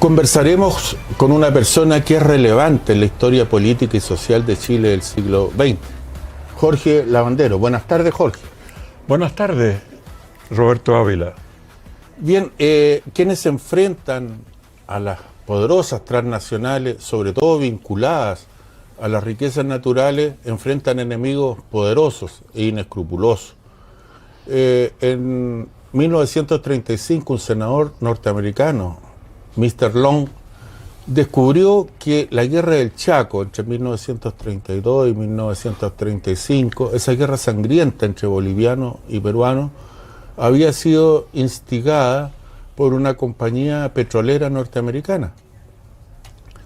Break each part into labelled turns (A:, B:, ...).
A: Conversaremos con una persona que es relevante en la historia política y social de Chile del siglo XX, Jorge Lavandero. Buenas tardes, Jorge.
B: Buenas tardes, Roberto Ávila.
A: Bien, quienes se enfrentan a las poderosas transnacionales, sobre todo vinculadas a las riquezas naturales, enfrentan enemigos poderosos e inescrupulosos. En 1935, un senador norteamericano, Mr. Long, descubrió que la guerra del Chaco entre 1932 y 1935, esa guerra sangrienta entre bolivianos y peruanos, había sido instigada por una compañía petrolera norteamericana.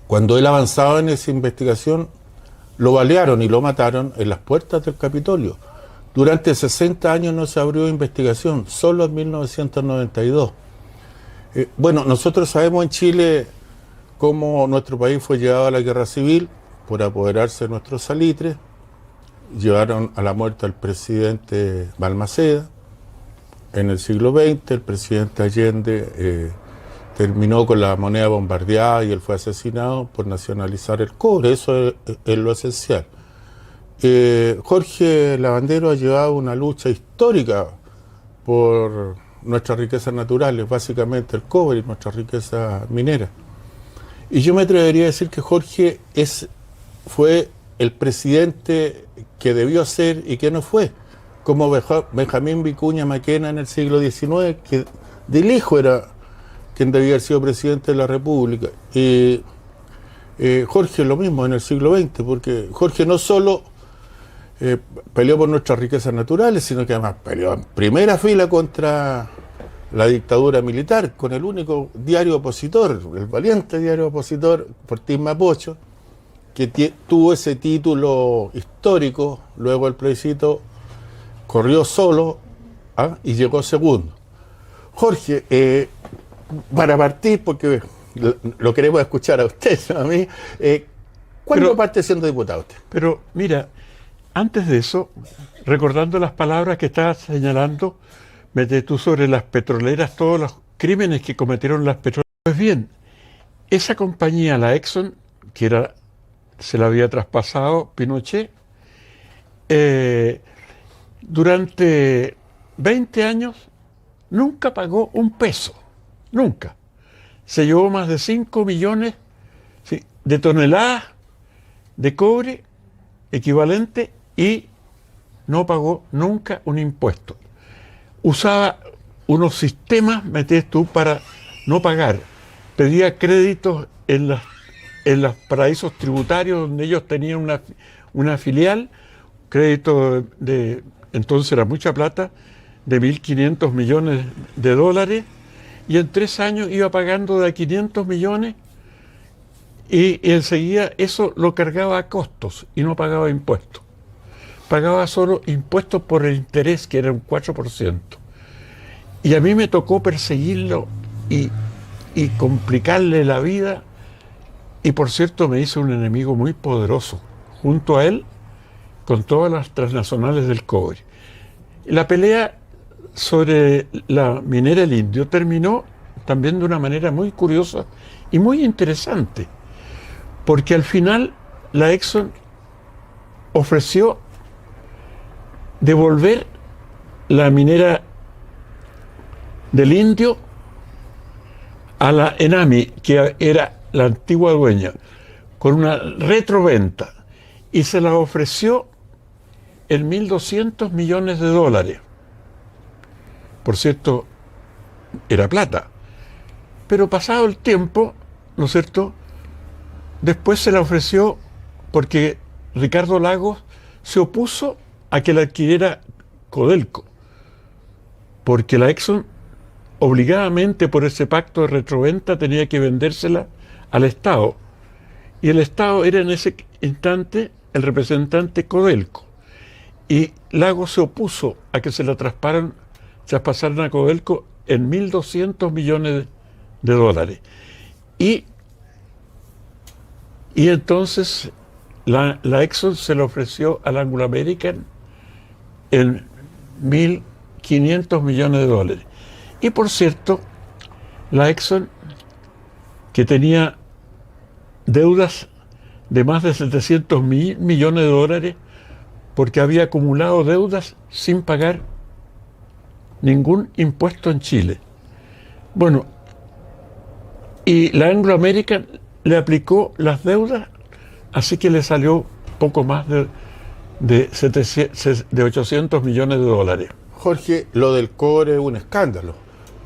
A: Cuando él avanzaba en esa investigación, lo balearon y lo mataron en las puertas del Capitolio. Durante 60 años no se abrió investigación, solo en 1992. Bueno, nosotros sabemos en Chile cómo nuestro país fue llevado a la guerra civil por apoderarse de nuestros salitres. Llevaron a la muerte al presidente Balmaceda. En el siglo XX, el presidente Allende terminó con la moneda bombardeada y él fue asesinado por nacionalizar el cobre. Eso es lo esencial. Jorge Lavandero ha llevado una lucha histórica por nuestras riquezas naturales, básicamente el cobre y nuestra riqueza minera. Y yo me atrevería a decir que Jorge fue el presidente que debió ser y que no fue, como Benjamín Vicuña Maquena en el siglo XIX, que del hijo era quien debía haber sido presidente de la República. Y Jorge lo mismo en el siglo XX, porque Jorge no solo peleó por nuestras riquezas naturales, sino que además peleó en primera fila contra la dictadura militar, con el único diario opositor, el valiente diario opositor, Fortín Mapocho, que tuvo ese título histórico. Luego el plebiscito corrió solo y llegó segundo. Jorge, para partir, porque lo queremos escuchar a usted, ¿no? A mí, ¿cuándo parte siendo diputado usted?
B: Pero mira, antes de eso, recordando las palabras que estabas señalando, metes tú sobre las petroleras, todos los crímenes que cometieron las petroleras. Pues bien, esa compañía, la Exxon, que se la había traspasado Pinochet, durante 20 años nunca pagó un peso, nunca. Se llevó más de 5 millones de toneladas de cobre equivalente y no pagó nunca un impuesto. Usaba unos sistemas, metes tú, para no pagar. Pedía créditos en los paraísos tributarios donde ellos tenían una filial, crédito entonces era mucha plata, de 1.500 millones de dólares, y en 3 años iba pagando de 500 millones y enseguida eso lo cargaba a costos y no pagaba impuestos. Pagaba solo impuestos por el interés, que era un 4%. Y a mí me tocó perseguirlo y complicarle la vida. Y por cierto, me hizo un enemigo muy poderoso, junto a él, con todas las transnacionales del cobre. La pelea sobre la minera El Indio terminó también de una manera muy curiosa y muy interesante, porque al final la Exxon ofreció devolver la minera del Indio a la Enami, que era la antigua dueña, con una retroventa, y se la ofreció en 1.200 millones de dólares. Por cierto, era plata. Pero pasado el tiempo, ¿no es cierto?, después se la ofreció porque Ricardo Lagos se opuso a que la adquiriera Codelco, porque la Exxon obligadamente por ese pacto de retroventa tenía que vendérsela al Estado, y el Estado era en ese instante el representante Codelco, y Lagos se opuso a que se la traspasaran a Codelco en 1.200 millones de dólares. Y entonces la Exxon se la ofreció al Anglo American en 1.500 millones de dólares. Y por cierto, la Exxon que tenía deudas de más de 700 mil millones de dólares porque había acumulado deudas sin pagar ningún impuesto en Chile. Bueno, y la Anglo American le aplicó las deudas, así que le salió poco más de 800 millones de dólares.
A: Jorge, lo del cobre es un escándalo,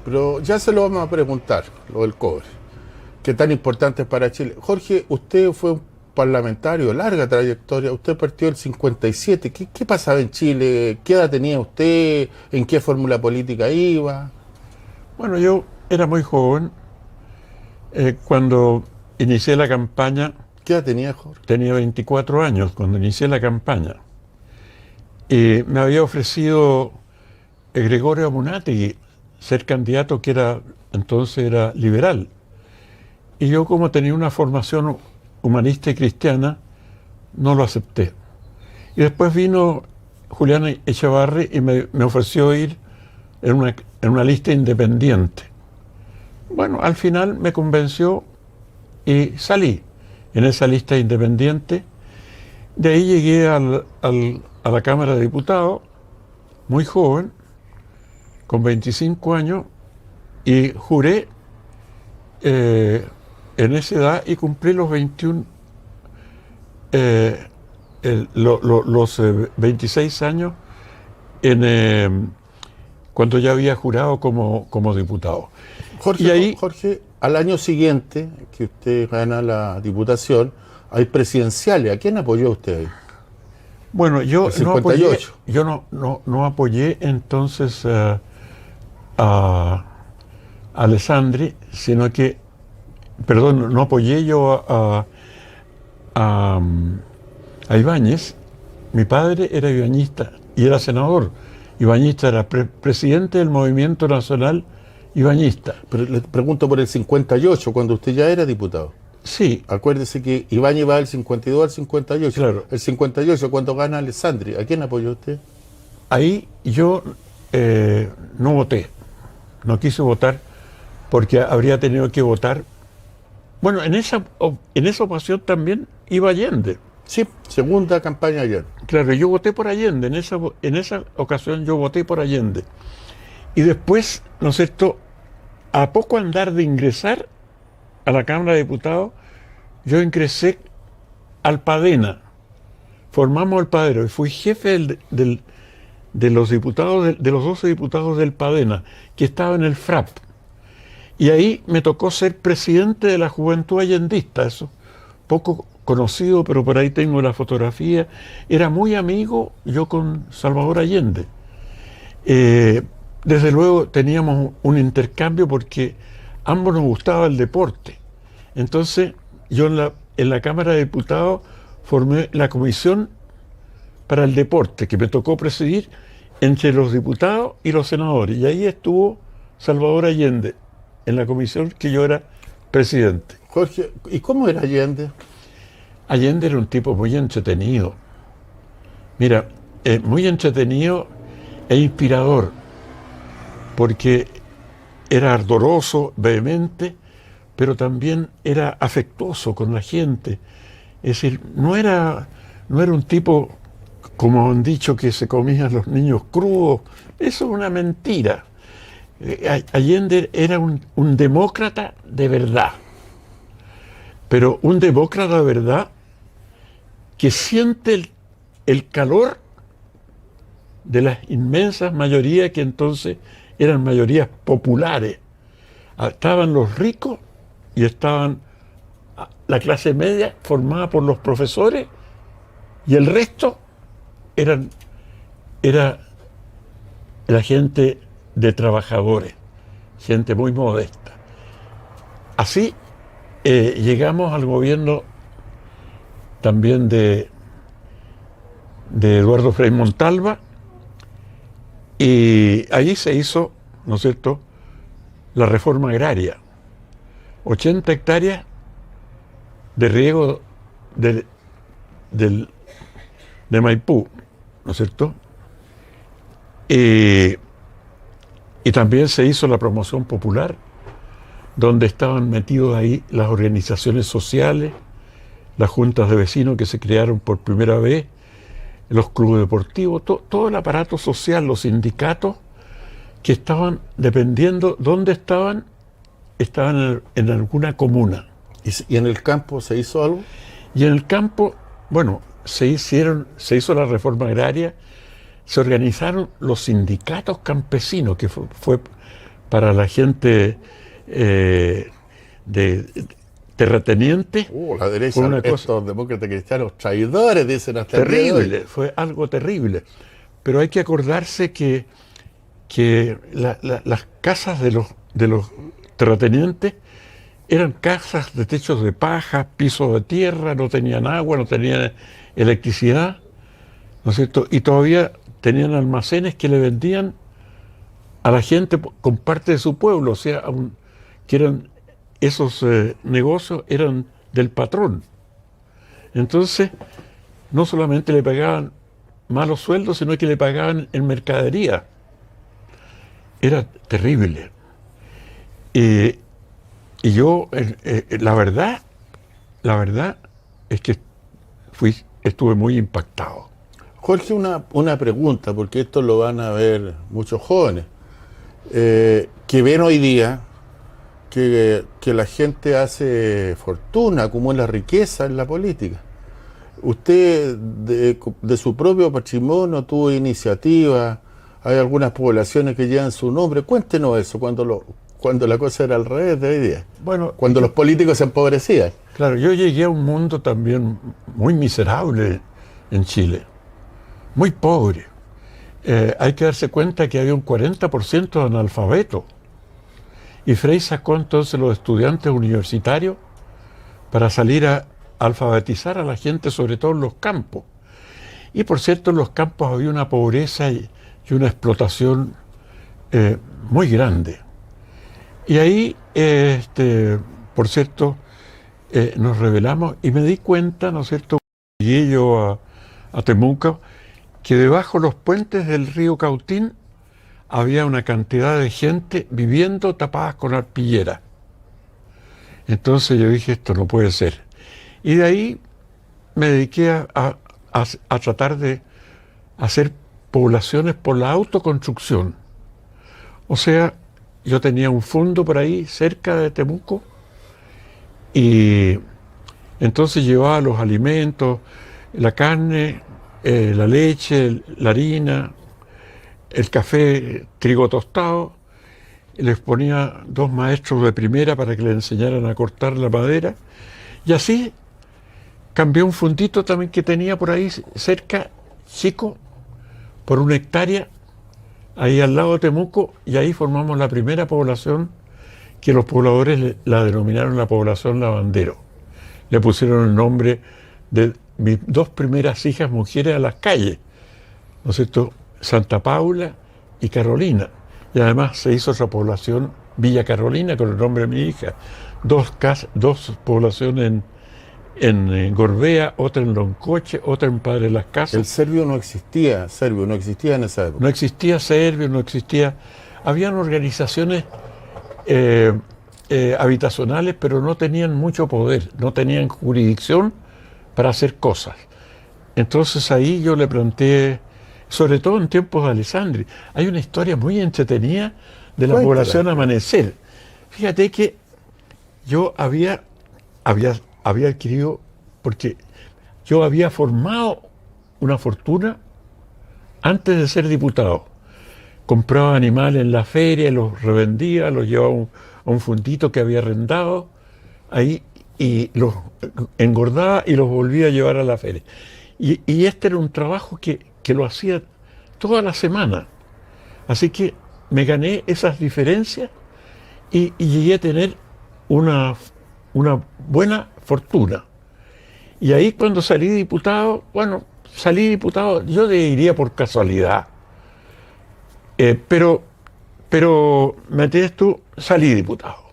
A: pero ya se lo vamos a preguntar, lo del cobre, que tan importante es para Chile. Jorge, usted fue un parlamentario, larga trayectoria, usted partió del 57, ¿qué pasaba en Chile? ¿Qué edad tenía usted? ¿En qué fórmula política iba?
B: Bueno, yo era muy joven cuando inicié la campaña.
A: ¿Qué edad tenía, Jorge?
B: Tenía 24 años cuando inicié la campaña. Y me había ofrecido Gregorio Amunátegui ser candidato, que entonces era liberal. Y yo, como tenía una formación humanista y cristiana, no lo acepté. Y después vino Julián Echevarri y me ofreció ir en una lista independiente. Bueno, al final me convenció y salí en esa lista independiente. De ahí llegué a la Cámara de Diputados, muy joven, con 25 años, y juré en esa edad y cumplí los 21, los 26 años cuando ya había jurado como diputado.
A: Jorge,
B: y ahí,
A: Jorge, al año siguiente que usted gana la diputación, hay presidenciales. ¿A quién apoyó usted ahí?
B: Bueno, yo
A: El 58.
B: no apoyé entonces a Alessandri, sino que, perdón, no apoyé yo a Ibáñez. Mi padre era ibañista y era senador. Ibáñez era presidente del Movimiento Nacional Ibañista.
A: Pero le pregunto por el 58, cuando usted ya era diputado.
B: Sí.
A: Acuérdese que Ibáñez va del 52 al 58.
B: Claro.
A: El 58, cuando gana Alessandri, ¿a quién apoyó usted?
B: Ahí yo no voté. No quise votar porque habría tenido que votar. Bueno, en esa ocasión también iba Allende.
A: Sí, segunda campaña ayer.
B: Claro, yo voté por Allende. En esa ocasión yo voté por Allende. Y después, ¿no es cierto?, a poco andar de ingresar a la Cámara de Diputados, yo ingresé al Padena. Formamos el Padero y fui jefe de los diputados, de los 12 diputados del Padena, que estaba en el FRAP. Y ahí me tocó ser presidente de la Juventud Allendista, eso poco conocido, pero por ahí tengo la fotografía. Era muy amigo yo con Salvador Allende. Desde luego teníamos un intercambio porque ambos nos gustaba el deporte. Entonces yo en la Cámara de Diputados formé la comisión para el deporte, que me tocó presidir entre los diputados y los senadores. Y ahí estuvo Salvador Allende, en la comisión que yo era presidente.
A: Jorge, ¿y cómo era Allende?
B: Allende era un tipo muy entretenido. Mira, muy entretenido e inspirador, porque era ardoroso, vehemente, pero también era afectuoso con la gente. Es decir, no era un tipo, como han dicho, que se comían los niños crudos. Eso es una mentira. Allende era un demócrata de verdad, pero un demócrata de verdad que siente el calor de las inmensas mayorías que entonces eran mayorías populares. Estaban los ricos y estaban la clase media formada por los profesores y el resto era la gente de trabajadores, gente muy modesta. Así llegamos al gobierno también de Eduardo Frei Montalva, y ahí se hizo, ¿no es cierto?, la reforma agraria. 80 hectáreas de riego de Maipú, ¿no es cierto? Y también se hizo la promoción popular donde estaban metidos ahí las organizaciones sociales, las juntas de vecinos que se crearon por primera vez, los clubes deportivos, todo el aparato social, los sindicatos que estaban, dependiendo dónde estaban en alguna comuna.
A: ¿Y en el campo se hizo algo?
B: Y en el campo, bueno, se hizo la reforma agraria, se organizaron los sindicatos campesinos, que fue para la gente de terratenientes.
A: La derecha, estos demócratas cristianos traidores, dicen hasta el día de hoy.
B: Terrible, fue algo terrible. Pero hay que acordarse que las casas de los terratenientes eran casas de techos de paja, pisos de tierra, no tenían agua, no tenían electricidad, ¿no es cierto? Y todavía tenían almacenes que le vendían a la gente con parte de su pueblo, o sea, que eran esos negocios eran del patrón. Entonces, no solamente le pagaban malos sueldos, sino que le pagaban en mercadería. Era terrible. Y yo, la verdad es que estuve muy impactado.
A: Jorge, una pregunta, porque esto lo van a ver muchos jóvenes, que ven hoy día que la gente hace fortuna, acumula riqueza en la política. Usted, de su propio patrimonio, tuvo iniciativa, hay algunas poblaciones que llevan su nombre. Cuéntenos eso, cuando la cosa era al revés de hoy día.
B: Bueno,
A: cuando los políticos se empobrecían.
B: Claro, yo llegué a un mundo también muy miserable en Chile, muy pobre. Hay que darse cuenta que había un 40% de analfabetos. Y Frei sacó entonces los estudiantes universitarios para salir a alfabetizar a la gente, sobre todo en los campos. Y por cierto, en los campos había una pobreza y una explotación muy grande. Y ahí, por cierto, nos rebelamos y me di cuenta, ¿no es cierto?, llegué yo a Temuco, que debajo de los puentes del río Cautín había una cantidad de gente viviendo tapadas con arpillera. Entonces yo dije, esto no puede ser. Y de ahí me dediqué a tratar de hacer poblaciones por la autoconstrucción. O sea, yo tenía un fondo por ahí cerca de Temuco y entonces llevaba los alimentos, la carne, la leche, la harina, el café, trigo tostado, les ponía 2 maestros de primera para que le enseñaran a cortar la madera y así cambié un fundito también que tenía por ahí cerca, chico, por 1 hectárea, ahí al lado de Temuco, y ahí formamos la primera población que los pobladores la denominaron la población Lavandero. Le pusieron el nombre de mis 2 primeras hijas mujeres a las calles, ¿no es cierto?, Santa Paula y Carolina. Y además se hizo otra población, Villa Carolina, con el nombre de mi hija. 2 poblaciones en Gorbea, otra en Loncoche, otra en Padre Las Casas.
A: El serbio no existía en esa época.
B: No existía serbio, no existía. Habían organizaciones habitacionales, pero no tenían mucho poder, no tenían jurisdicción para hacer cosas. Entonces ahí yo le planteé, sobre todo en tiempos de Alessandri, hay una historia muy entretenida de la población Amanecer. Fíjate que yo había adquirido, porque yo había formado una fortuna antes de ser diputado. Compraba animales en la feria, los revendía, los llevaba a un fundito que había arrendado ahí y los engordaba y los volvía a llevar a la feria. Y este era un trabajo que lo hacía toda la semana. Así que me gané esas diferencias y llegué a tener una buena fortuna. Y ahí cuando salí diputado, yo diría por casualidad, pero me entiendes tú, salí diputado.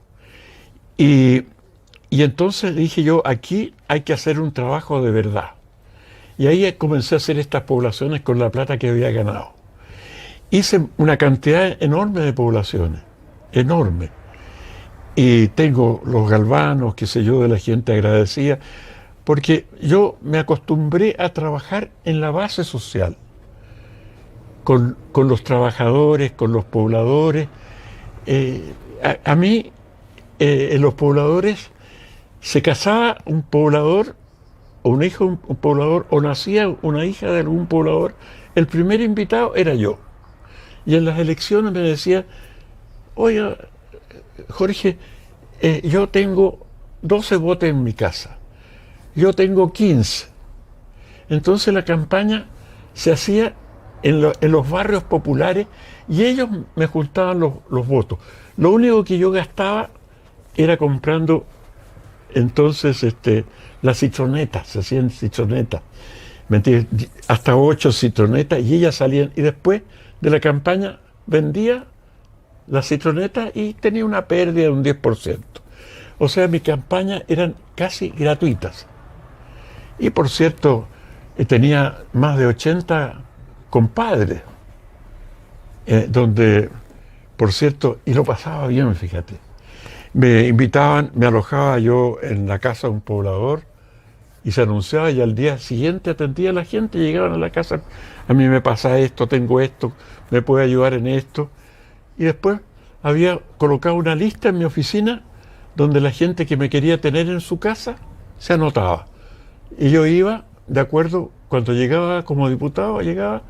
B: Y entonces dije yo, aquí hay que hacer un trabajo de verdad. Y ahí comencé a hacer estas poblaciones con la plata que había ganado. Hice una cantidad enorme de poblaciones, enorme. y tengo los galvanos, qué sé yo, de la gente agradecida, porque yo me acostumbré a trabajar en la base social, con los trabajadores, con los pobladores. A mí, en los pobladores, se casaba un poblador, o un hijo de un poblador, o nacía una hija de algún poblador, el primer invitado era yo. Y en las elecciones me decía, oiga, Jorge, yo tengo 12 votos en mi casa, yo tengo 15. Entonces la campaña se hacía en los barrios populares y ellos me juntaban los votos. Lo único que yo gastaba era comprando entonces las citronetas, se hacían citronetas, ¿me entiendes? Hasta 8 citronetas, y ellas salían, y después de la campaña vendía las citronetas y tenía una pérdida de un 10%. O sea, mis campañas eran casi gratuitas. Y por cierto, tenía más de 80 compadres, donde, por cierto, y lo pasaba bien, fíjate. Me invitaban, me alojaba yo en la casa de un poblador y se anunciaba, y al día siguiente atendía a la gente, llegaban a la casa, a mí me pasa esto, tengo esto, me puede ayudar en esto. Y después había colocado una lista en mi oficina donde la gente que me quería tener en su casa se anotaba. Y yo iba, de acuerdo, cuando llegaba como diputado, llegaba,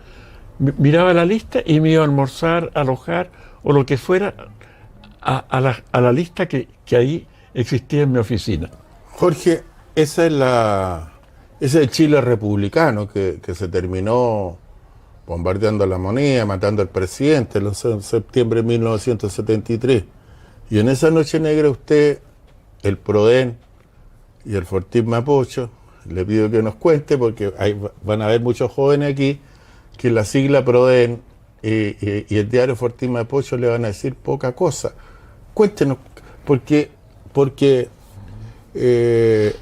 B: miraba la lista y me iba a almorzar, a alojar o lo que fuera a la lista que ahí existía en mi oficina.
A: Jorge, ese es el Chile republicano que se terminó bombardeando la moneda, matando al presidente en septiembre de 1973. Y en esa noche negra usted, el PRODEN y el Fortín Mapocho, le pido que nos cuente, porque van a haber muchos jóvenes aquí que la sigla PRODEN y el diario Fortín Mapocho le van a decir poca cosa. Cuéntenos, porque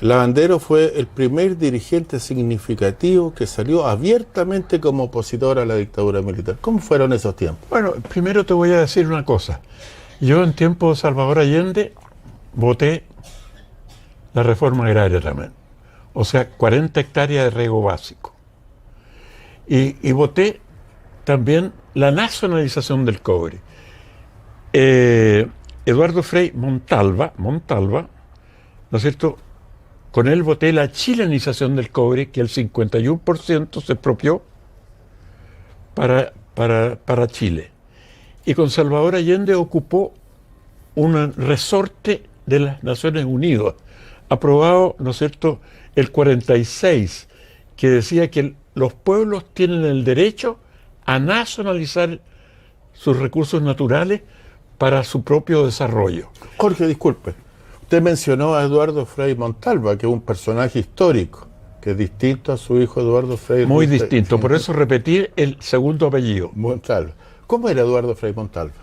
A: Lavandero fue el primer dirigente significativo que salió abiertamente como opositor a la dictadura militar. ¿Cómo fueron esos tiempos?
B: Bueno, primero te voy a decir una cosa. Yo en tiempo de Salvador Allende voté la reforma agraria también. O sea, 40 hectáreas de riego básico. Y voté también la nacionalización del cobre. Eduardo Frei Montalva, ¿no es cierto? Con él voté la chilenización del cobre, que el 51% se expropió para Chile. Y con Salvador Allende ocupó un resorte de las Naciones Unidas, aprobado, ¿no es cierto?, el 46, que decía que los pueblos tienen el derecho a nacionalizar sus recursos naturales para su propio desarrollo.
A: Jorge, disculpe, usted mencionó a Eduardo Frei Montalva, que es un personaje histórico, que es distinto a su hijo Eduardo Frei.
B: Muy distinto, por eso repetí el segundo apellido.
A: Montalva. ¿Cómo era Eduardo Frei Montalva?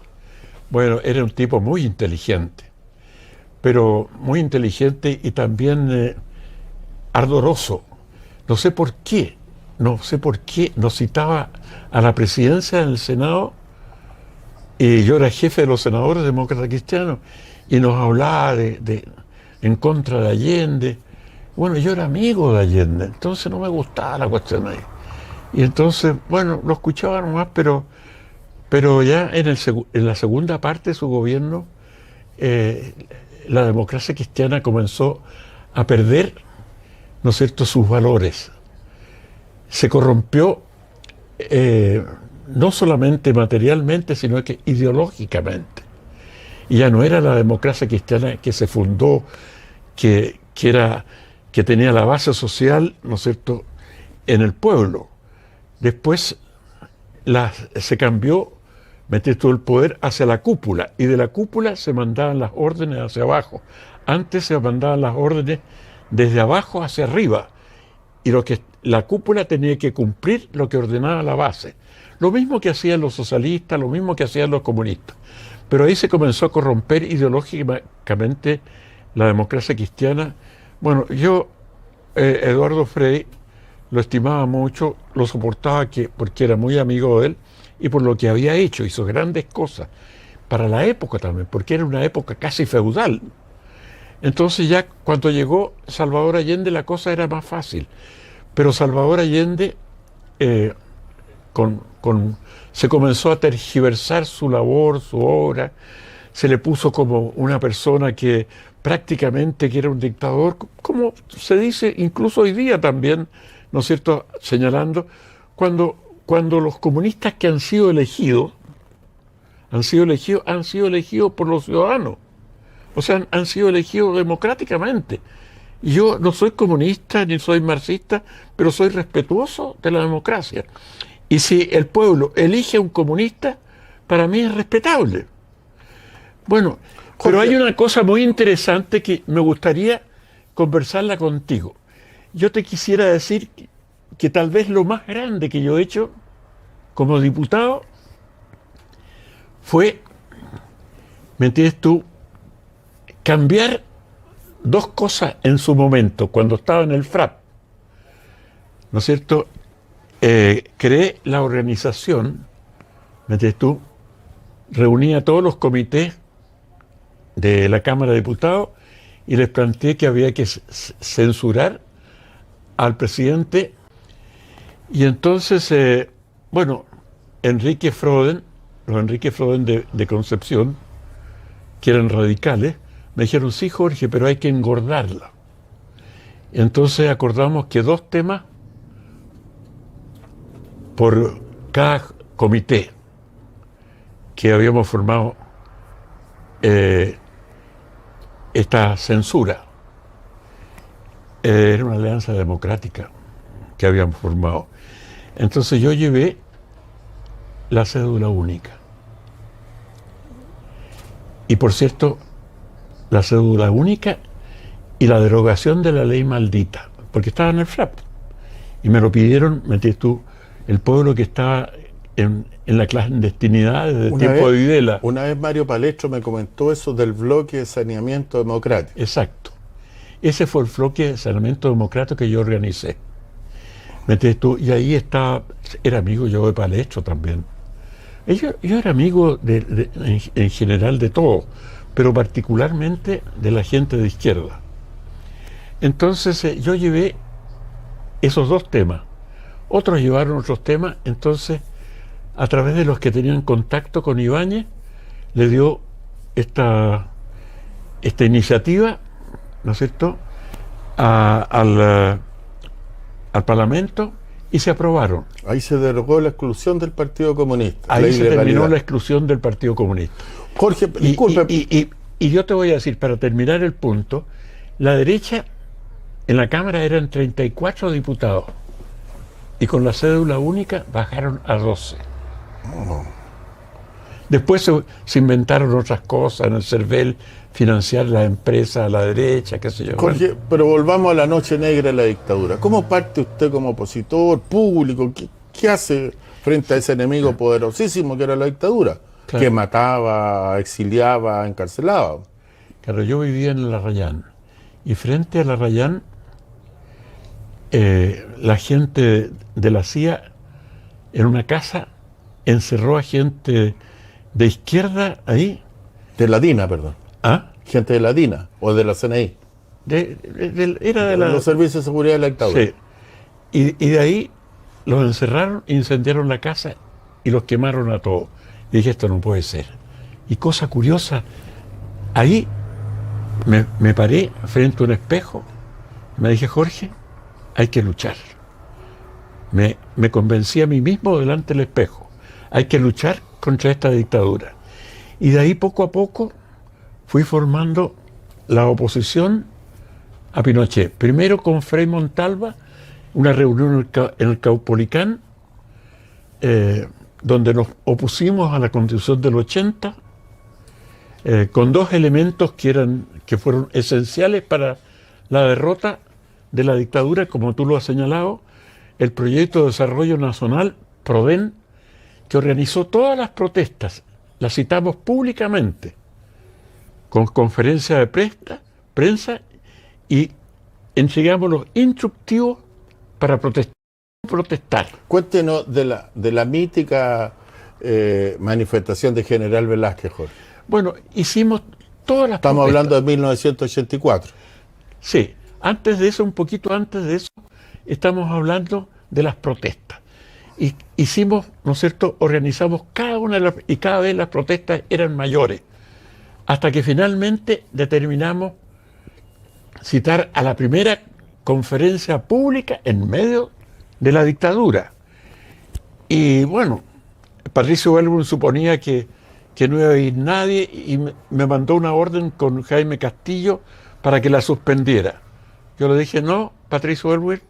B: Bueno, era un tipo muy inteligente, pero muy inteligente y también ardoroso. No sé por qué nos citaba a la presidencia del Senado, y yo era jefe de los senadores demócratas cristianos, y nos hablaba en contra de Allende. Bueno, yo era amigo de Allende, entonces no me gustaba la cuestión ahí. Y entonces, bueno, lo escuchaba nomás, pero ya en la segunda parte de su gobierno, la democracia cristiana comenzó a perder, ¿no es cierto?, sus valores. Se corrompió no solamente materialmente, sino que ideológicamente. Y ya no era la democracia cristiana que se fundó, que tenía la base social, ¿no es cierto?, en el pueblo. Después se cambió, metió todo el poder hacia la cúpula, y de la cúpula se mandaban las órdenes hacia abajo. Antes se mandaban las órdenes desde abajo hacia arriba, y la cúpula tenía que cumplir lo que ordenaba la base. Lo mismo que hacían los socialistas, lo mismo que hacían los comunistas. Pero ahí se comenzó a corromper ideológicamente la democracia cristiana. Bueno, yo, Eduardo Frei, lo estimaba mucho, lo soportaba porque era muy amigo de él y por lo que había hecho, hizo grandes cosas. para la época también, porque era una época casi feudal. Entonces ya cuando llegó Salvador Allende la cosa era más fácil. Pero Salvador Allende se comenzó a tergiversar su labor, su obra, se le puso como una persona que prácticamente que era un dictador, como se dice incluso hoy día también, ¿no es cierto?, señalando, cuando los comunistas que han sido elegidos han sido elegidos por los ciudadanos, o sea, han sido elegidos democráticamente. Yo no soy comunista ni soy marxista, pero soy respetuoso de la democracia. Y si el pueblo elige a un comunista, para mí es respetable. Bueno, pero hay una cosa muy interesante que me gustaría conversarla contigo. Yo te quisiera decir que tal vez lo más grande que yo he hecho como diputado fue, ¿me entiendes tú?, cambiar dos cosas en su momento, cuando estaba en el FRAP, ¿no es cierto? Creé la organización, ¿me entiendes tú?, reuní a todos los comités de la Cámara de Diputados y les planteé que había que censurar al presidente. Y entonces, bueno, los Enrique Froden de Concepción, que eran radicales, me dijeron, sí, Jorge, pero hay que engordarla. Entonces acordamos que 2 temas por cada comité que habíamos formado esta censura. Era una alianza democrática que habíamos formado. Entonces yo llevé la cédula única. Y por cierto, la cédula única y la derogación de la ley maldita, porque estaba en el FRAP. Y me lo pidieron, ¿me entiendes tú?, el pueblo que estaba en la clandestinidad desde el tiempo de Videla.
A: Una vez Mario Palestro me comentó eso del bloque de saneamiento democrático.
B: Exacto. Ese fue el bloque de saneamiento democrático que yo organicé. ¿Me entiendes tú? Y ahí estaba, era amigo yo de Palestro también. Yo era amigo en general de todo, pero particularmente de la gente de izquierda. Entonces yo llevé esos 2 temas. Otros llevaron otros temas. Entonces, a través de los que tenían contacto con Ibáñez, le dio esta iniciativa, ¿no es cierto?, al Parlamento, y se aprobaron.
A: Ahí se derogó la exclusión del Partido Comunista.
B: Ahí se terminó la exclusión del Partido Comunista.
A: Jorge, disculpe.
B: Y yo te voy a decir, para terminar el punto, la derecha en la Cámara eran 34 diputados y con la cédula única bajaron a 12.
A: Oh.
B: Después se inventaron otras cosas en el CERVEL, financiar las empresas a la derecha, qué sé yo.
A: Jorge,
B: bueno.
A: pero volvamos a la noche negra de la dictadura. ¿Cómo parte usted como opositor público? ¿Qué hace frente a ese enemigo poderosísimo que era la dictadura? Claro. Que mataba, exiliaba, encarcelaba.
B: Claro, yo vivía en La Rayán, y frente a La Rayán, la gente de la CIA, en una casa, encerró a gente de izquierda ahí.
A: De la DINA, perdón.
B: ¿Ah?
A: Gente de la DINA o de la CNI.
B: Era de
A: los servicios de seguridad de la dictadura.
B: Sí. Y de ahí los encerraron, incendiaron la casa y los quemaron a todos. Y dije, esto no puede ser. Y cosa curiosa, ahí me paré frente a un espejo, me dije, Jorge, hay que luchar. Me convencí a mí mismo delante del espejo. Hay que luchar contra esta dictadura. Y de ahí poco a poco fui formando la oposición a Pinochet. Primero con Frei Montalva, una reunión en el Caupolicán, donde nos opusimos a la Constitución del 80, con 2 elementos que fueron esenciales para la derrota de la dictadura, como tú lo has señalado, el Proyecto de Desarrollo Nacional, PRODEN, que organizó todas las protestas, las citamos públicamente, con conferencia de prensa, y entregamos los instructivos para protestar.
A: Cuéntenos de la mítica manifestación de General Velázquez, Jorge?
B: Bueno, hicimos todas las
A: Estamos
B: protestas.
A: hablando de 1984.
B: Sí, antes de eso, un poquito antes de eso, estamos hablando de las protestas. Y hicimos, ¿no es cierto?, organizamos cada una de las, y cada vez las protestas eran mayores, hasta que finalmente determinamos citar a la primera conferencia pública en medio de la dictadura. Y bueno, Patricio Wellborn suponía que no iba a ir nadie y me mandó una orden con Jaime Castillo para que la suspendiera. Yo le dije, no, Patricio Wellborn,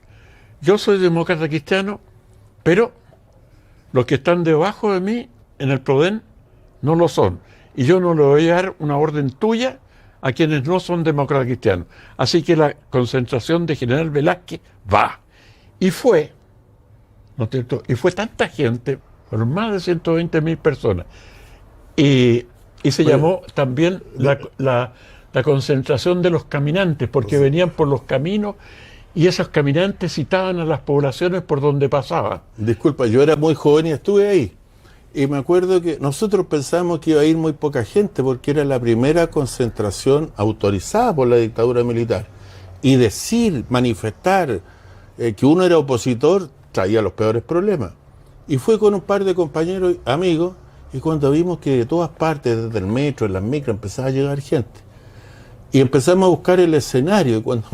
B: yo soy demócrata cristiano, pero los que están debajo de mí en el PRODEN no lo son. Y yo no le voy a dar una orden tuya a quienes no son demócratas cristianos. Así que la concentración de General Velázquez va. Y fue, ¿no es cierto? Y fue tanta gente, fueron más de 120.000 personas. Y se llamó también la concentración de los caminantes, porque venían por los caminos y esos caminantes citaban a las poblaciones por donde pasaban.
A: Disculpa, yo era muy joven y estuve ahí. Y me acuerdo que nosotros pensamos que iba a ir muy poca gente porque era la primera concentración autorizada por la dictadura militar. Y decir, manifestar que uno era opositor traía los peores problemas. Y fue con un par de compañeros, amigos, y cuando vimos que de todas partes, desde el metro, en las micros, empezaba a llegar gente. Y empezamos a buscar el escenario, y cuando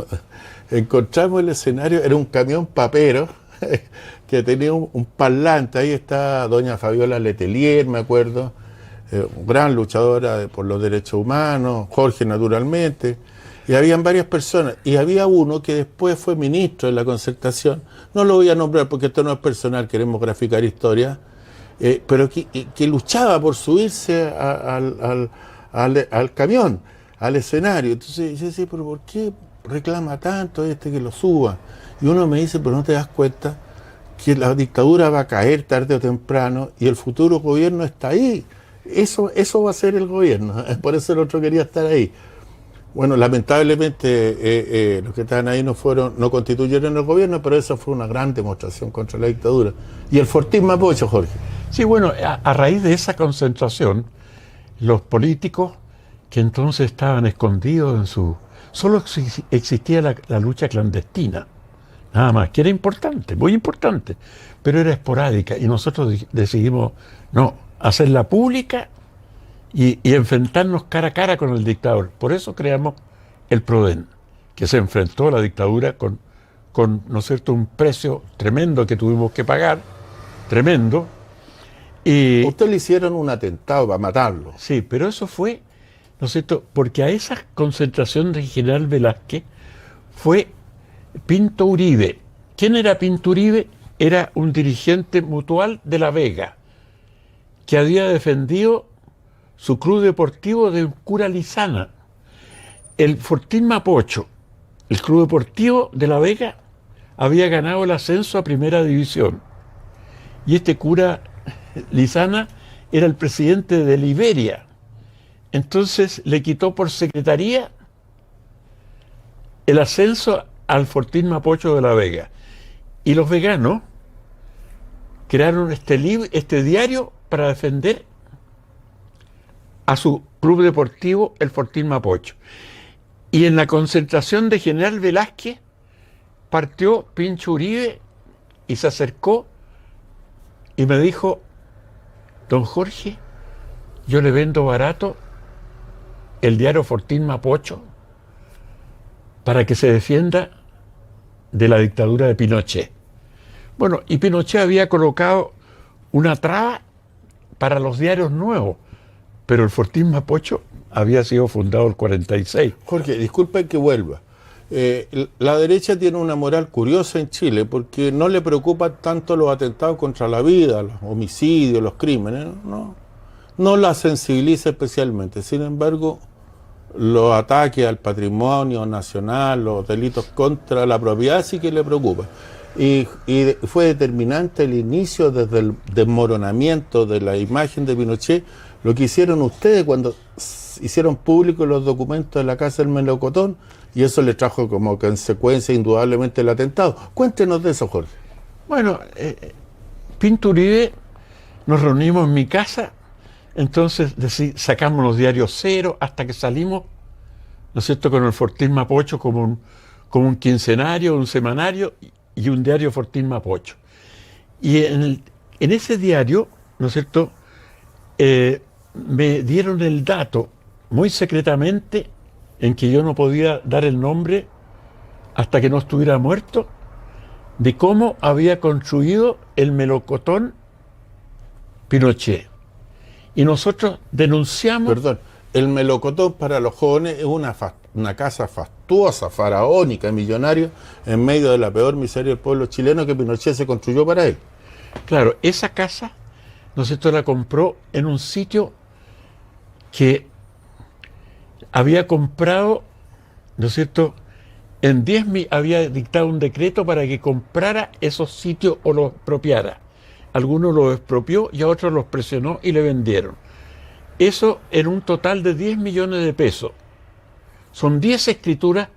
A: encontramos el escenario, era un camión papero, que tenía un parlante. Ahí está doña Fabiola Letelier, me acuerdo, gran luchadora por los derechos humanos, Jorge naturalmente, y habían varias personas, y había uno que después fue ministro de la Concertación, no lo voy a nombrar porque esto no es personal, queremos graficar historia, pero que luchaba por subirse al camión, al escenario. Entonces yo decía, pero ¿por qué reclama tanto que lo suba? Y uno me dice, pero no te das cuenta que la dictadura va a caer tarde o temprano y el futuro gobierno está ahí. Eso va a ser el gobierno. Por eso el otro quería estar ahí. Bueno, lamentablemente los que estaban ahí no constituyeron el gobierno, pero esa fue una gran demostración contra la dictadura. Y el Fortín Mapocho, Jorge.
B: Sí, bueno, a raíz de esa concentración, los políticos que entonces estaban escondidos en su... Solo existía la lucha clandestina. Nada más, que era importante, muy importante, pero era esporádica y nosotros decidimos no, hacerla pública y enfrentarnos cara a cara con el dictador. Por eso creamos el PRODEN, que se enfrentó a la dictadura con ¿no es cierto?, un precio tremendo que tuvimos que pagar, tremendo. Y
A: ustedes le hicieron un atentado para matarlo.
B: Sí, pero eso fue, ¿no es cierto?, porque a esa concentración de General Velázquez fue Pinto Uribe. ¿Quién era Pinto Uribe? Era un dirigente mutual de La Vega, que había defendido su club deportivo de un cura Lizana. El Fortín Mapocho, el club deportivo de La Vega, había ganado el ascenso a Primera División. Y este cura Lizana era el presidente de Liberia. Entonces le quitó por secretaría el ascenso al Fortín Mapocho de La Vega. Y los veganos crearon este diario para defender a su club deportivo, el Fortín Mapocho. Y en la concentración de General Velázquez partió Pincho Uribe y se acercó y me dijo, don Jorge, yo le vendo barato el diario Fortín Mapocho para que se defienda de la dictadura de Pinochet. Bueno, y Pinochet había colocado una traba para los diarios nuevos, pero el Fortín Mapocho había sido fundado el 46.
A: Jorge, disculpa que vuelva. La derecha tiene una moral curiosa en Chile porque no le preocupan tanto los atentados contra la vida, los homicidios, los crímenes, no la sensibiliza especialmente. Sin embargo, los ataques al patrimonio nacional, los delitos contra la propiedad sí que le preocupa. Y fue determinante el inicio desde el desmoronamiento de la imagen de Pinochet, lo que hicieron ustedes cuando hicieron públicos los documentos de la casa del melocotón, y eso le trajo como consecuencia indudablemente el atentado. Cuéntenos de eso, Jorge.
B: Bueno, Pinto Uribe nos reunimos en mi casa, entonces sacamos los diarios Cero hasta que salimos, ¿no es cierto?, con el Fortín Mapocho como un quincenario, un semanario y un diario Fortín Mapocho. Y en ese diario, ¿no es cierto?, me dieron el dato muy secretamente, en que yo no podía dar el nombre hasta que no estuviera muerto, de cómo había construido el melocotón Pinochet. Y nosotros denunciamos...
A: Perdón, el melocotón para los jóvenes es una casa fastuosa, faraónica, millonaria, en medio de la peor miseria del pueblo chileno, que Pinochet se construyó para él.
B: Claro, esa casa, ¿no es cierto?, la compró en un sitio que había comprado, ¿no es cierto?, había dictado un decreto para que comprara esos sitios o los expropiara. Algunos los expropió y a otros los presionó y le vendieron. Eso en un total de 10 millones de pesos. Son 10 escrituras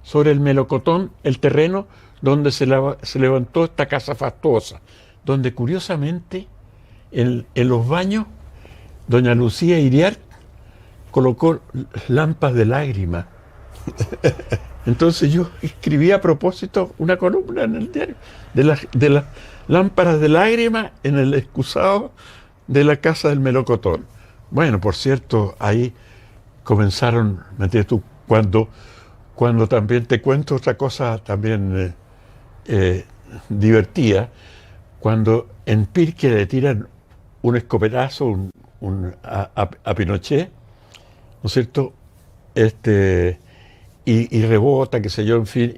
B: sobre el melocotón, el terreno donde se levantó esta casa fastuosa, donde curiosamente en los baños doña Lucía Iriart colocó lámparas de lágrimas. Entonces yo escribí a propósito una columna en el diario de las lámparas de lágrimas en el excusado de la casa del melocotón. Bueno, por cierto, ahí comenzaron, ¿me entiendes tú? Cuando también te cuento otra cosa también divertida, cuando en Pirque le tiran un escopetazo a Pinochet, ¿no es cierto?, y rebota, qué sé yo, en fin,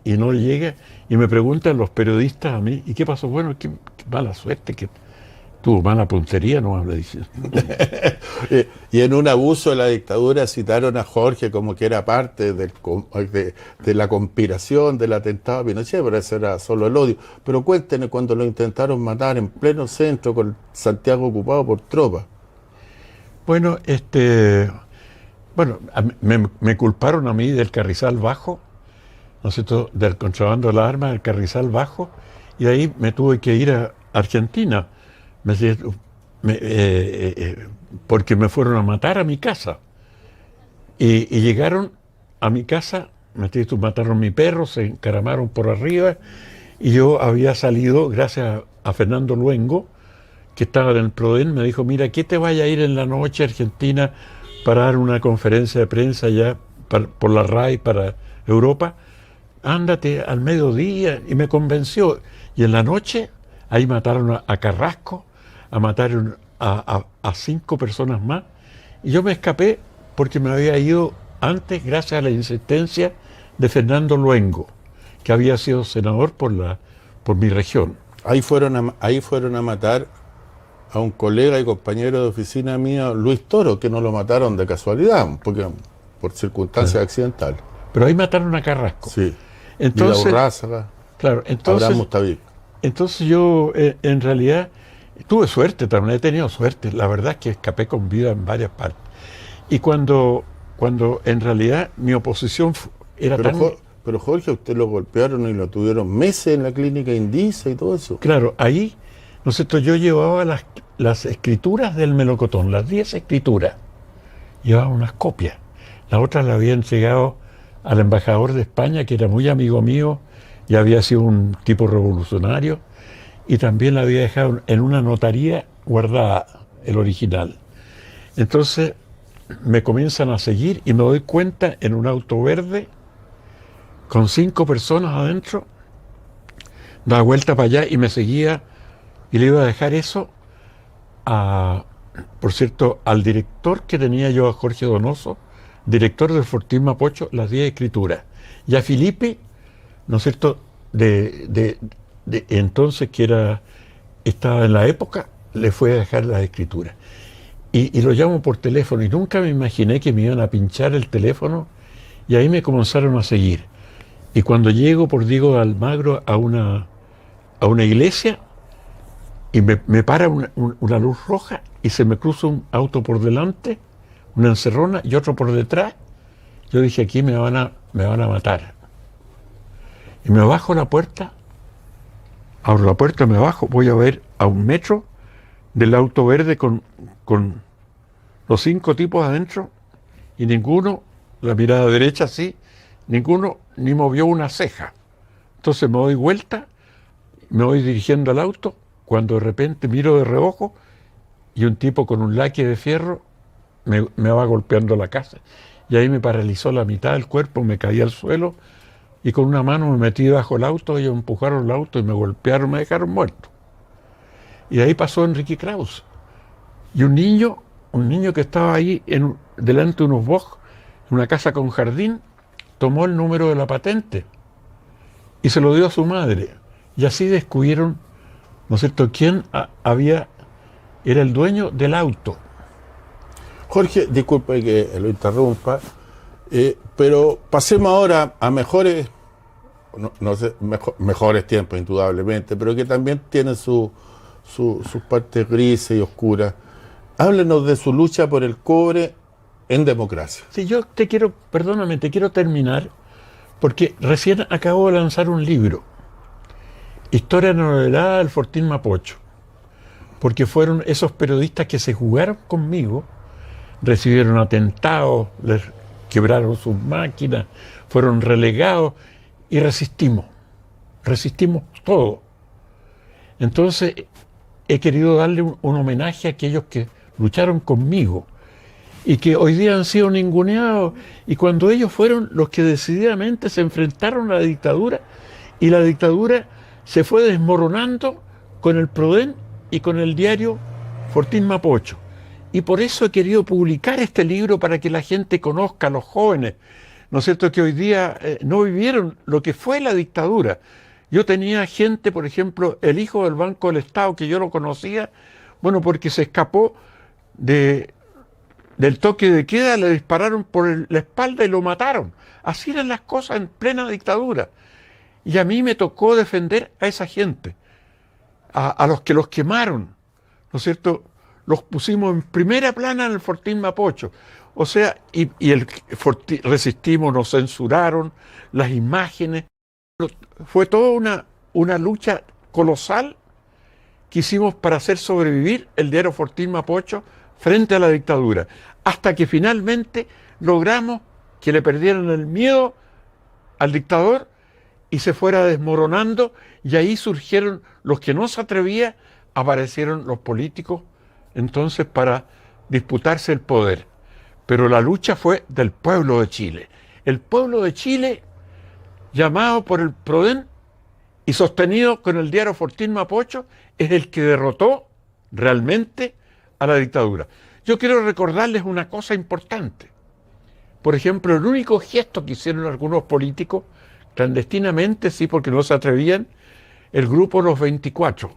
B: y no le llega, y me preguntan los periodistas a mí, ¿y qué pasó? Bueno, qué mala suerte, que tuvo mala puntería, no me dicen.
A: Y en un abuso de la dictadura citaron a Jorge como que era parte de la conspiración del atentado a Pinochet, pero eso era solo el odio. Pero cuéntenme cuando lo intentaron matar en pleno centro, con Santiago ocupado por tropas.
B: Bueno, me culparon a mí del Carrizal Bajo, ¿no es cierto?, del contrabando de las armas del Carrizal Bajo, y de ahí me tuve que ir a Argentina, porque me fueron a matar a mi casa. Y llegaron a mi casa, mataron mi perro, se encaramaron por arriba, y yo había salido, gracias a Fernando Luengo, que estaba en el Proden, me dijo, mira, ¿qué te vaya a ir en la noche a Argentina para dar una conferencia de prensa ya por la RAI para Europa? Ándate al mediodía, y me convenció. Y en la noche, ahí mataron a Carrasco, mataron a 5 personas más, y yo me escapé porque me había ido antes gracias a la insistencia de Fernando Luengo, que había sido senador por mi región.
A: Ahí fueron a matar a un colega y compañero de oficina mío, Luis Toro, que no lo mataron de casualidad, porque por circunstancias accidentales.
B: Pero ahí mataron a Carrasco.
A: Sí.
B: Entonces,
A: Urrázaga,
B: claro,
A: Abraham Mustaví.
B: Entonces yo en realidad tuve suerte, también he tenido suerte. La verdad es que escapé con vida en varias partes. Y cuando en realidad mi oposición era
A: Pero Jorge, usted lo golpearon y lo tuvieron meses en la clínica Indisa y todo eso.
B: Claro, ahí, ¿no es cierto?, yo llevaba las escrituras del melocotón, las 10 escrituras. Llevaba unas copias. Las otras las había entregado al embajador de España, que era muy amigo mío y había sido un tipo revolucionario, y también la había dejado en una notaría guardada, el original. Entonces me comienzan a seguir y me doy cuenta en un auto verde con 5 personas adentro, da vuelta para allá y me seguía, y le iba a dejar eso por cierto, al director que tenía yo, a Jorge Donoso, director del Fortín Mapocho, las 10 escrituras, y a Felipe, ¿no es cierto?, de entonces, que estaba en la época, le fue a dejar las escrituras. Y lo llamo por teléfono, y nunca me imaginé que me iban a pinchar el teléfono, y ahí me comenzaron a seguir. Y cuando llego por Diego de Almagro a una iglesia, y me para una luz roja, y se me cruza un auto por delante, una encerrona, y otro por detrás. Yo dije, aquí me van a matar. Y me bajo la puerta, abro la puerta, me bajo, voy a ver a 1 metro, del auto verde con los 5 tipos adentro y ninguno, la mirada derecha así, ninguno ni movió una ceja. Entonces me doy vuelta, me voy dirigiendo al auto, cuando de repente miro de reojo y un tipo con un laque de fierro me va golpeando la casa. Y ahí me paralizó la mitad del cuerpo, me caí al suelo y con una mano me metí bajo el auto, ellos empujaron el auto y me golpearon, me dejaron muerto. Y de ahí pasó Enrique Krauss. Y un niño que estaba ahí delante de unos Bosch, en una casa con jardín, tomó el número de la patente y se lo dio a su madre. Y así descubrieron, ¿no es cierto?, quién era el dueño del auto.
A: Jorge, disculpe que lo interrumpa, pero pasemos ahora a mejores, no sé, mejores tiempos, indudablemente, pero que también tienen sus partes grises y oscuras. Háblenos de su lucha por el cobre en democracia.
B: Si yo perdóname, te quiero terminar, porque recién acabo de lanzar un libro, Historia novelada del Fortín Mapocho, porque fueron esos periodistas que se jugaron conmigo, recibieron atentados, les quebraron sus máquinas, fueron relegados y resistimos todo. Entonces he querido darle un homenaje a aquellos que lucharon conmigo y que hoy día han sido ninguneados, y cuando ellos fueron los que decididamente se enfrentaron a la dictadura, y la dictadura se fue desmoronando con el Prodén y con el diario Fortín Mapocho. Y por eso he querido publicar este libro, para que la gente conozca, los jóvenes, ¿no es cierto?, que hoy día no vivieron lo que fue la dictadura. Yo tenía gente, por ejemplo, el hijo del Banco del Estado, que yo lo conocía, bueno, porque se escapó del toque de queda, le dispararon por la espalda y lo mataron. Así eran las cosas en plena dictadura. Y a mí me tocó defender a esa gente, a los que los quemaron, ¿no es cierto? Los pusimos en primera plana en el Fortín Mapocho. O sea, resistimos, nos censuraron las imágenes. Fue toda una lucha colosal que hicimos para hacer sobrevivir el diario Fortín Mapocho frente a la dictadura, hasta que finalmente logramos que le perdieran el miedo al dictador y se fuera desmoronando, y ahí surgieron los que no se atrevían, aparecieron los políticos entonces para disputarse el poder. Pero la lucha fue del pueblo de Chile. El pueblo de Chile, llamado por el Prodén y sostenido con el diario Fortín Mapocho, es el que derrotó realmente a la dictadura. Yo quiero recordarles una cosa importante. Por ejemplo, el único gesto que hicieron algunos políticos, clandestinamente, sí, porque no se atrevían, el grupo Los 24,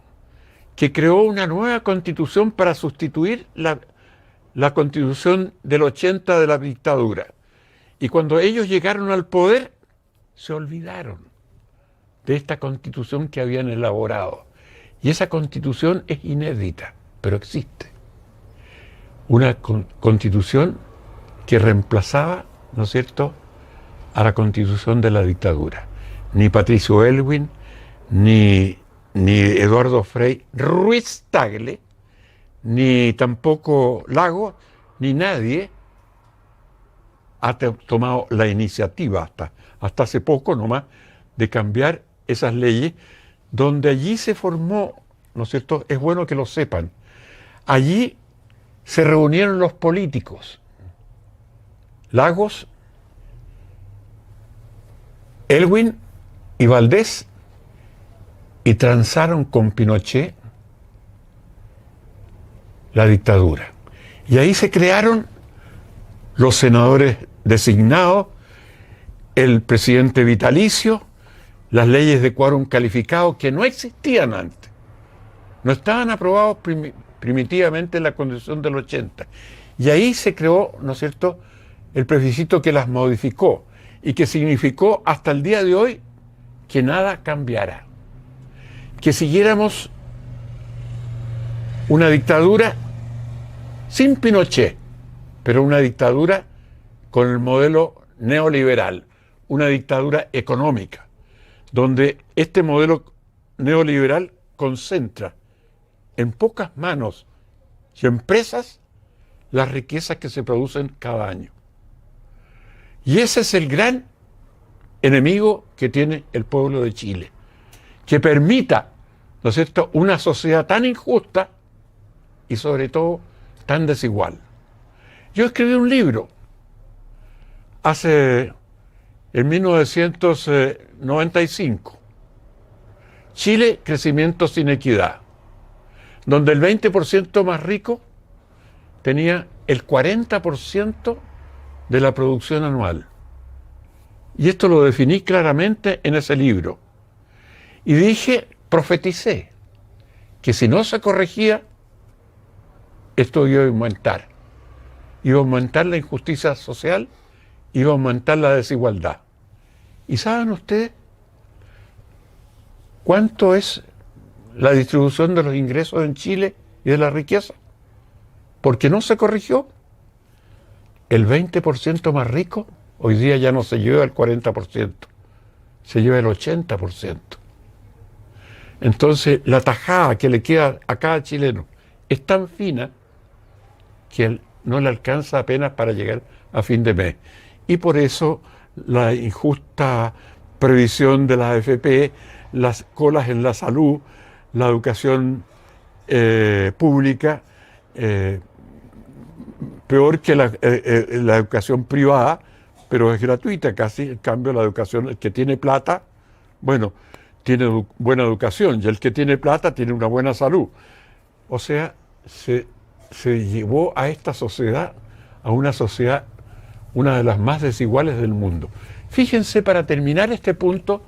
B: que creó una nueva constitución para sustituir la constitución del 80 de la dictadura. Y cuando ellos llegaron al poder, se olvidaron de esta constitución que habían elaborado. Y esa constitución es inédita, pero existe. Una constitución que reemplazaba, ¿no es cierto?, a la constitución de la dictadura. Ni Patricio Aylwin, ni Eduardo Frei Ruiz Tagle, ni tampoco Lagos, ni nadie ha tomado la iniciativa hasta hace poco nomás de cambiar esas leyes, donde allí se formó, ¿no es cierto?, es bueno que lo sepan, allí se reunieron los políticos, Lagos, Aylwin y Valdés, y transaron con Pinochet la dictadura. Y ahí se crearon los senadores designados, el presidente vitalicio, las leyes de quórum calificado que no existían antes. No estaban aprobados primitivamente en la Constitución del 80. Y ahí se creó, ¿no es cierto?, el plebiscito que las modificó y que significó hasta el día de hoy que nada cambiara. Que siguiéramos una dictadura sin Pinochet, pero una dictadura con el modelo neoliberal, una dictadura económica, donde este modelo neoliberal concentra en pocas manos y empresas las riquezas que se producen cada año. Y ese es el gran enemigo que tiene el pueblo de Chile, que permita, ¿no es cierto?, una sociedad tan injusta y sobre todo tan desigual. Yo escribí un libro en 1995, Chile, crecimiento sin equidad, donde el 20% más rico tenía el 40% de la producción anual. Y esto lo definí claramente en ese libro. Y profeticé, que si no se corregía, esto iba a aumentar. Iba a aumentar la injusticia social, iba a aumentar la desigualdad. ¿Y saben ustedes cuánto es la distribución de los ingresos en Chile y de la riqueza? Porque no se corrigió. El 20% más rico hoy día ya no se lleva el 40%, se lleva el 80%. Entonces la tajada que le queda a cada chileno es tan fina que no le alcanza apenas para llegar a fin de mes. Y por eso la injusta previsión de la AFP, las colas en la salud, la educación pública, peor que la educación privada, pero es gratuita casi. En cambio, la educación, el que tiene plata, bueno, tiene buena educación, y el que tiene plata tiene una buena salud. O sea, se llevó a esta sociedad, a una sociedad, una de las más desiguales del mundo. Fíjense, para terminar este punto,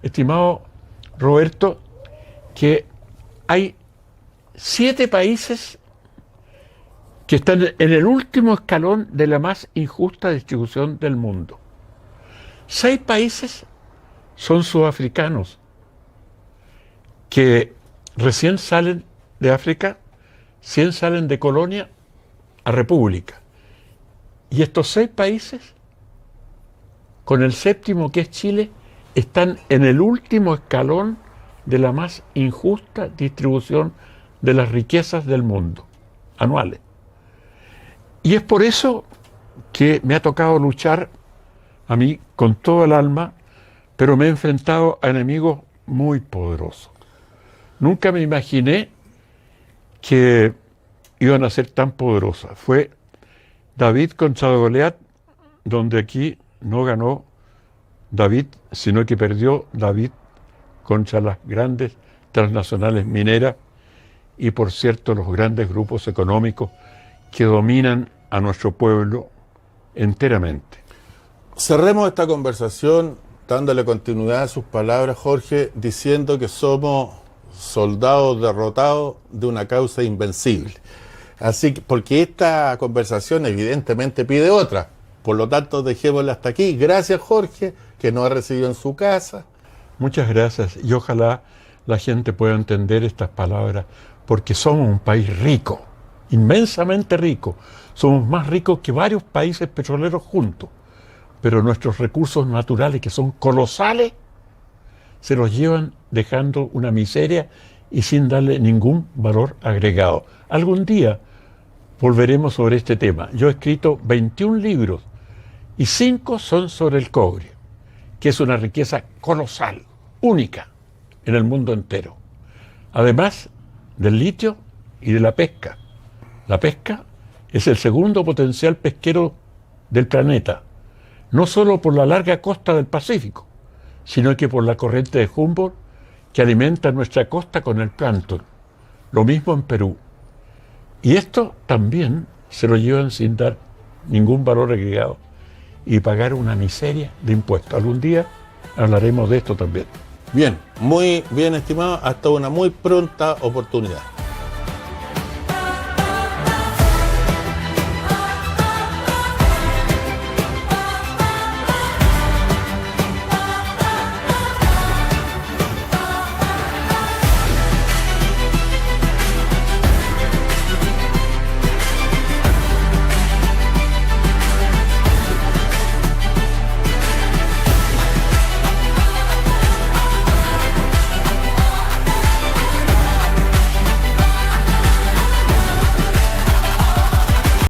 B: estimado Roberto, que hay 7 países que están en el último escalón de la más injusta distribución del mundo. 6 países son sudafricanos, que recién salen de África, 100 salen de colonia a república. Y estos 6 países, con el 7º que es Chile, están en el último escalón de la más injusta distribución de las riquezas del mundo, anuales. Y es por eso que me ha tocado luchar a mí con todo el alma, pero me he enfrentado a enemigos muy poderosos. Nunca me imaginé que iban a ser tan poderosas. Fue David contra Goliat, donde aquí no ganó David, sino que perdió David contra las grandes transnacionales mineras y, por cierto, los grandes grupos económicos que dominan a nuestro pueblo enteramente.
A: Cerremos esta conversación dándole continuidad a sus palabras, Jorge, diciendo que somos soldados derrotados de una causa invencible. Así que, porque esta conversación evidentemente pide otra. Por lo tanto, dejémosla hasta aquí. Gracias, Jorge, que nos ha recibido en su casa.
B: Muchas gracias, y ojalá la gente pueda entender estas palabras, porque somos un país rico, inmensamente rico. Somos más ricos que varios países petroleros juntos, pero nuestros recursos naturales, que son colosales, se los llevan dejando una miseria y sin darle ningún valor agregado. Algún día volveremos sobre este tema. Yo he escrito 21 libros y 5 son sobre el cobre, que es una riqueza colosal, única en el mundo entero. Además del litio y de la pesca. La pesca es el segundo potencial pesquero del planeta, no solo por la larga costa del Pacífico, sino que por la corriente de Humboldt, que alimenta nuestra costa con el plancton. Lo mismo en Perú. Y esto también se lo llevan sin dar ningún valor agregado y pagar una miseria de impuestos. Algún día hablaremos de esto también.
A: Bien, muy bien, estimado. Hasta una muy pronta oportunidad.